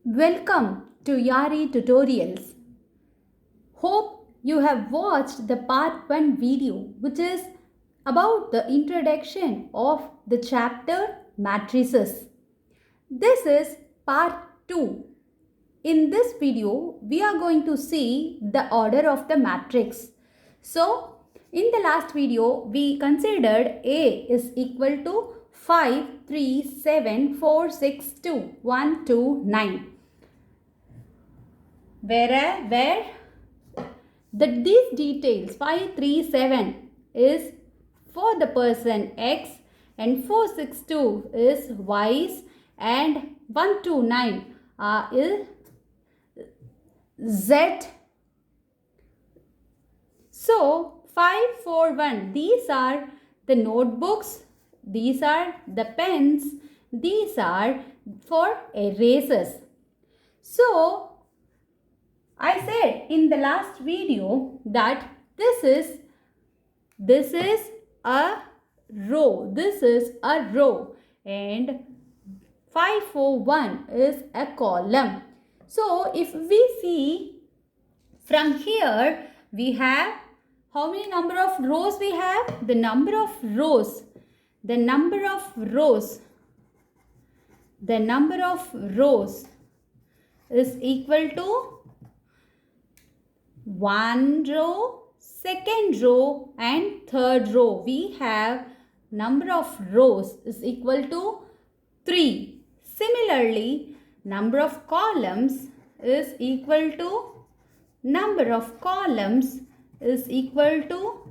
Welcome to Yari Tutorials. Hope you have watched the part 1 video, which is about the introduction of the chapter matrices. This is part 2. In this video, we are going to see the order of the matrix. So, in the last video, we considered A is equal to 5, 3, 7, 4, 6, 2, 1, 2, 9. Where these details 5, 3, 7 is for the person X and 462 is Y's and 129 is Z. So 541, these are the notebooks, these are the pens, these are for erasers. So I said in the last video that this is a row. This is a row and 541 is a column. So if we see from here, we have how many number of rows we have? The number of rows. The number of rows. The number of rows is equal to one row, second row and third row. We have number of rows is equal to 3. Similarly, number of columns is equal to number of columns is equal to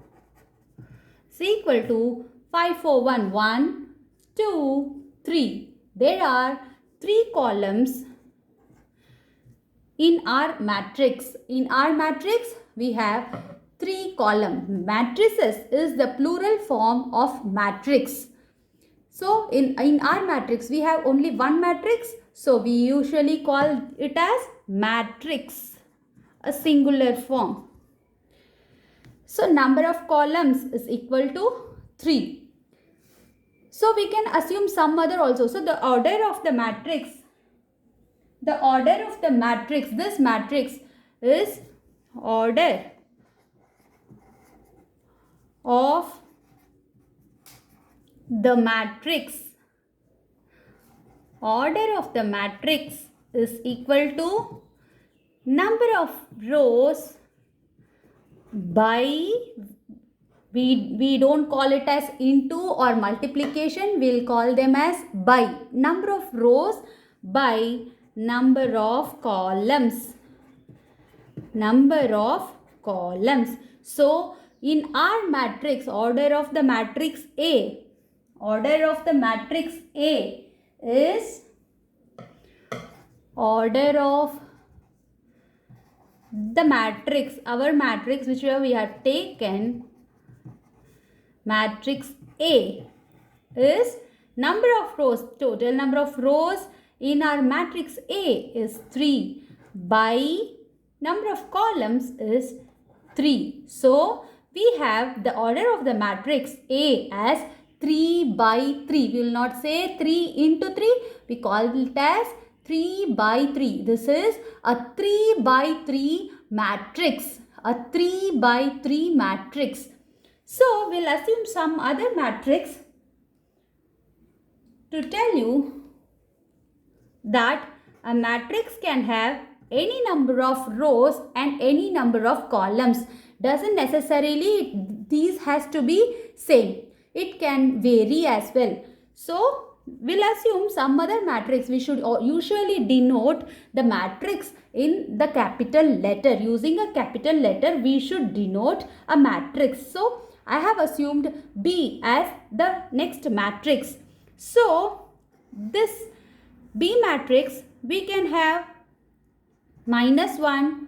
5411 1, 2, 3. There are 3 columns in our matrix. In our matrix, we have 3 columns. Matrices is the plural form of matrix. So, in our matrix, we have only one matrix. So, we usually call it as matrix, a singular form. So, number of columns is equal to 3. So, we can assume some other also. So, the order of the matrix, this matrix is order of the matrix. Order of the matrix is equal to number of rows by, we don't call it as into or multiplication, we'll call them as by. Number of rows by number of columns. Number of columns. So, in our matrix, order of the matrix A is order of the matrix, our matrix which we have taken, matrix A is number of rows, total number of rows in our matrix A is 3 by number of columns is 3. So, we have the order of the matrix A as 3 by 3. We will not say 3 into 3. We call it as 3 by 3. This is a 3 by 3 matrix. A 3 by 3 matrix. So, we'll assume some other matrix to tell you that a matrix can have any number of rows and any number of columns. Doesn't necessarily these has to be same. It can vary as well. So, we'll assume some other matrix. We should usually denote the matrix in the capital letter. Using a capital letter, we should denote a matrix. So, I have assumed B as the next matrix. So, this B matrix, we can have -1,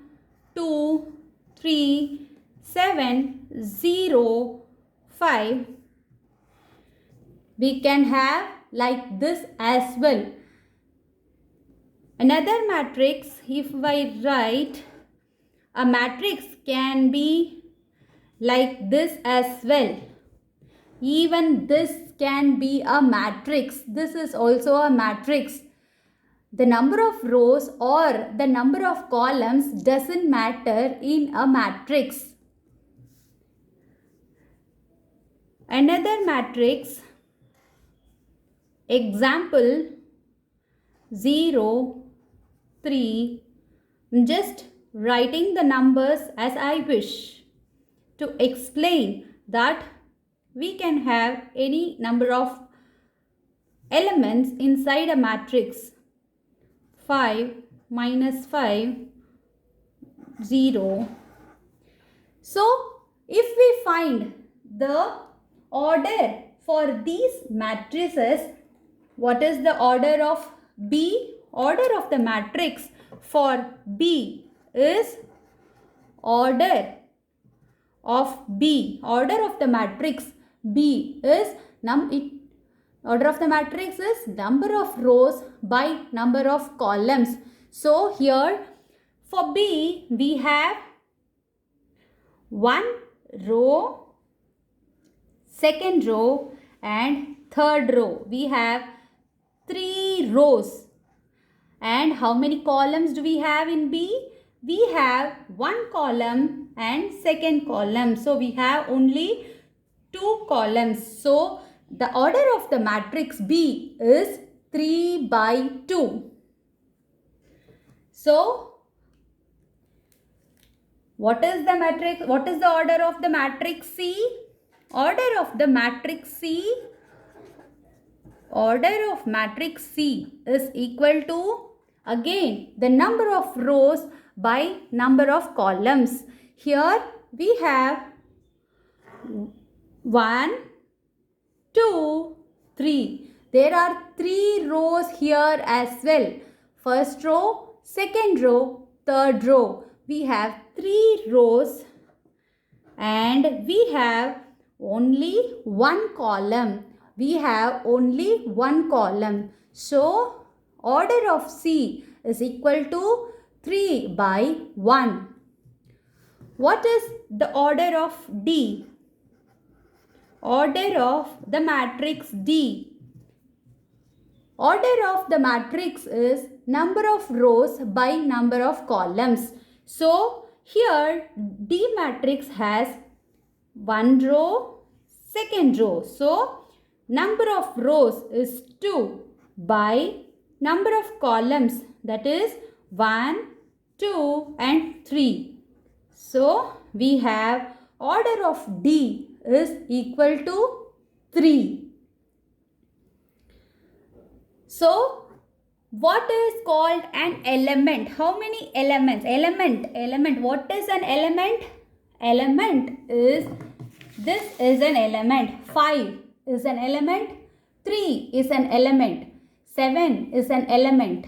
2, 3, 7, 0, 5. We can have like this as well. Another matrix, if I write, a matrix can be like this as well. Even this can be a matrix. This is also a matrix. the number of rows or the number of columns doesn't matter in a matrix. Another matrix, example 0, 3, just writing the numbers as I wish to explain that we can have any number of elements inside a matrix. 5 minus 5, 0. So, if we find the order for these matrices, what is the order of B? Order of the matrix for B is order of B. Order of the matrix B is order of the matrix is number of rows by number of columns. So here for B we have one row, second row and third row. We have 3 rows. And how many columns do we have in B? We have one column and second column. So we have only 2 columns. So the order of the matrix B is 3 by 2. So what is the matrix? What is the order of the matrix C? Order of the matrix C is equal to, again, the number of rows by number of columns. Here we have 1, 2, 3. There are 3 rows here as well. First row, second row, third row. We have 3 rows and we have only one column. So order of C is equal to 3 by 1. What is the order of D? Order of the matrix D. Order of the matrix is number of rows by number of columns. So here D matrix has one row, second row. So number of rows is 2 by number of columns, that is 1, 2 and 3. So we have order of D is equal to 3. So what is called an element? How many elements? Element. What is an element? Element is, this is an element. 5 is an element. 3 is an element. 7 is an element.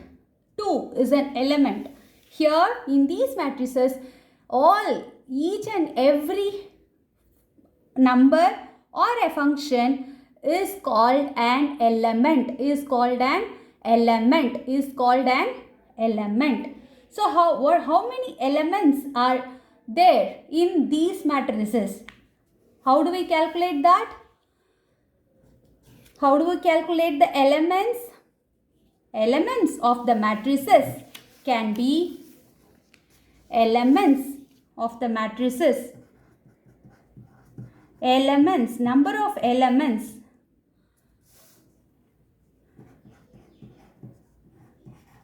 2 is an element. Here in these matrices, each and every number or a function is called an element. So how many elements are there in these matrices? How do we calculate that? How do we calculate the elements? Elements of the matrices can be number of elements.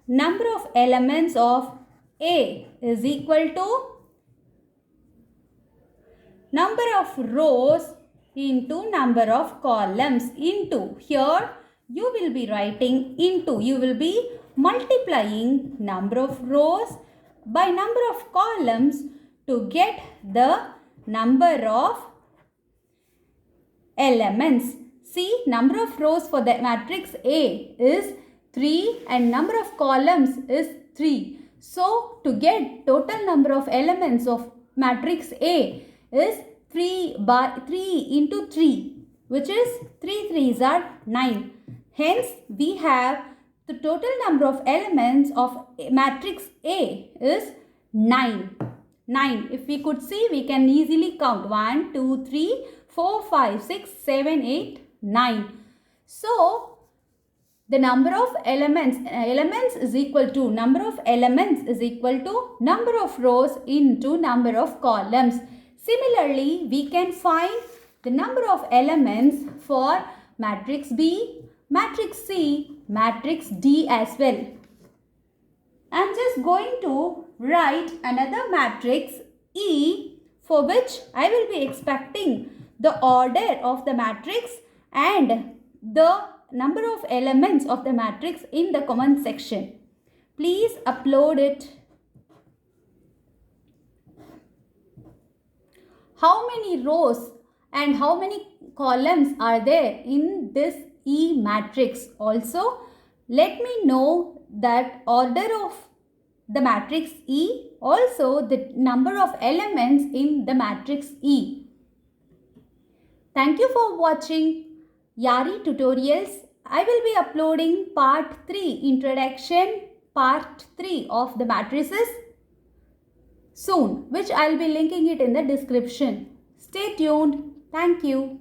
Number of elements of A is equal to number of rows into number of columns into. Here you will be writing into. You will be multiplying number of rows by number of columns to get the number of elements. See, number of rows for the matrix A is 3 and number of columns is 3. So to get total number of elements of matrix A is 3 into 3, which is 3 3s are 9. Hence we have the total number of elements of matrix A is 9. 9. If we could see, we can easily count 1, 2, 3, 4, 5, 6, 7, 8, 9. So the number of elements is equal to number of elements is equal to number of rows into number of columns. Similarly, we can find the number of elements for matrix B, matrix C, matrix D as well. I am just going to write another matrix E, for which I will be expecting the order of the matrix and the number of elements of the matrix in the comment section. Please upload it. How many rows and how many columns are there in this E matrix? Also, let me know that order of the matrix E, also the number of elements in the matrix E. Thank you for watching Yari tutorials. I will be uploading part 3 introduction, part 3 of the matrices soon, which I will be linking it in the description. Stay tuned. Thank you.